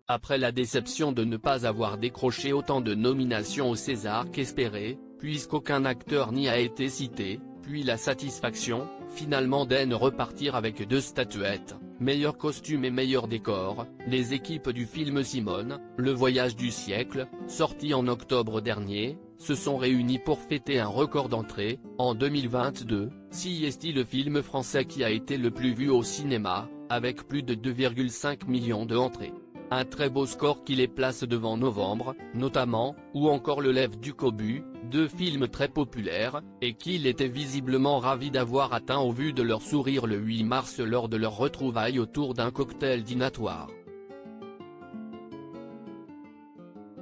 après la déception de ne pas avoir décroché autant de nominations au César qu'espéré, puisqu'aucun acteur n'y a été cité, puis la satisfaction, finalement d'en repartir avec 2 statuettes, meilleur costume et meilleur décor. Les équipes du film Simone, le voyage du siècle, sorti en octobre dernier, se sont réunies pour fêter un record d'entrées. En 2022, CIST, le film français qui a été le plus vu au cinéma, avec plus de 2,5 millions d'entrées. Un très beau score qui les place devant Novembre, notamment, ou encore Le Lève du Cobu, 2 films très populaires, et qu'ils étaient visiblement ravis d'avoir atteint au vu de leur sourire le 8 mars lors de leur retrouvailles autour d'un cocktail dînatoire.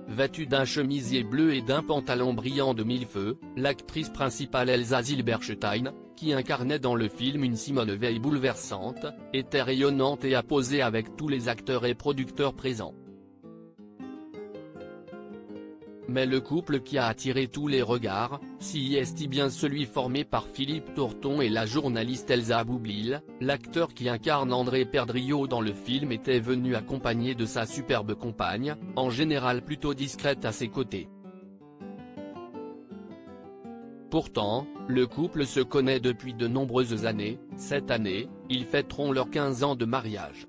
Vêtue d'un chemisier bleu et d'un pantalon brillant de mille-feux, l'actrice principale Elsa Zilberstein, qui incarnait dans le film une Simone Veil bouleversante, était rayonnante et a posé avec tous les acteurs et producteurs présents. Mais le couple qui a attiré tous les regards, si est bien celui formé par Philippe Torton et la journaliste Elsa Boublil, l'acteur qui incarne André Perdriau dans le film était venu accompagné de sa superbe compagne, en général plutôt discrète à ses côtés. Pourtant, le couple se connaît depuis de nombreuses années. Cette année, ils fêteront leurs 15 ans de mariage.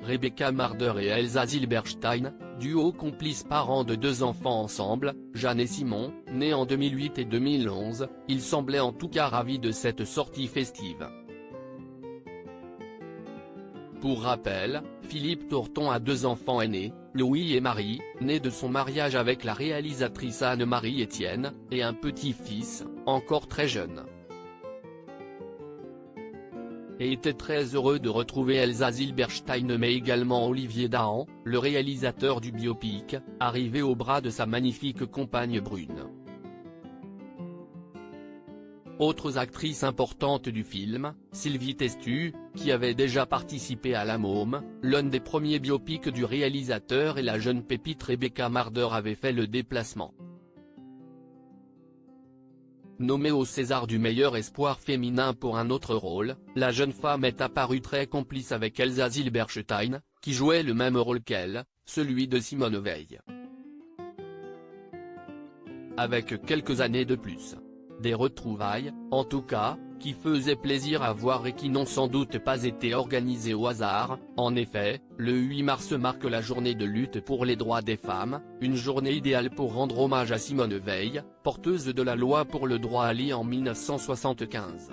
Rebecca Marder et Elsa Zilberstein, duo complice parents de 2 enfants ensemble, Jeanne et Simon, nés en 2008 et 2011, ils semblaient en tout cas ravis de cette sortie festive. Pour rappel, Philippe Torton a 2 enfants aînés, Louis et Marie, nés de son mariage avec la réalisatrice Anne-Marie Etienne, et un petit-fils, encore très jeune. Et était très heureux de retrouver Elsa Zilberstein mais également Olivier Dahan, le réalisateur du biopic, arrivé au bras de sa magnifique compagne brune. Autres actrices importantes du film, Sylvie Testu, qui avait déjà participé à La Môme, l'un des premiers biopics du réalisateur, et la jeune pépite Rebecca Marder avaient fait le déplacement. Nommée au César du meilleur espoir féminin pour un autre rôle, la jeune femme est apparue très complice avec Elsa Zilberstein, qui jouait le même rôle qu'elle, celui de Simone Veil. Avec quelques années de plus. Des retrouvailles, en tout cas, qui faisaient plaisir à voir et qui n'ont sans doute pas été organisées au hasard. En effet, le 8 mars marque la journée de lutte pour les droits des femmes, une journée idéale pour rendre hommage à Simone Veil, porteuse de la loi pour le droit à l'IA en 1975.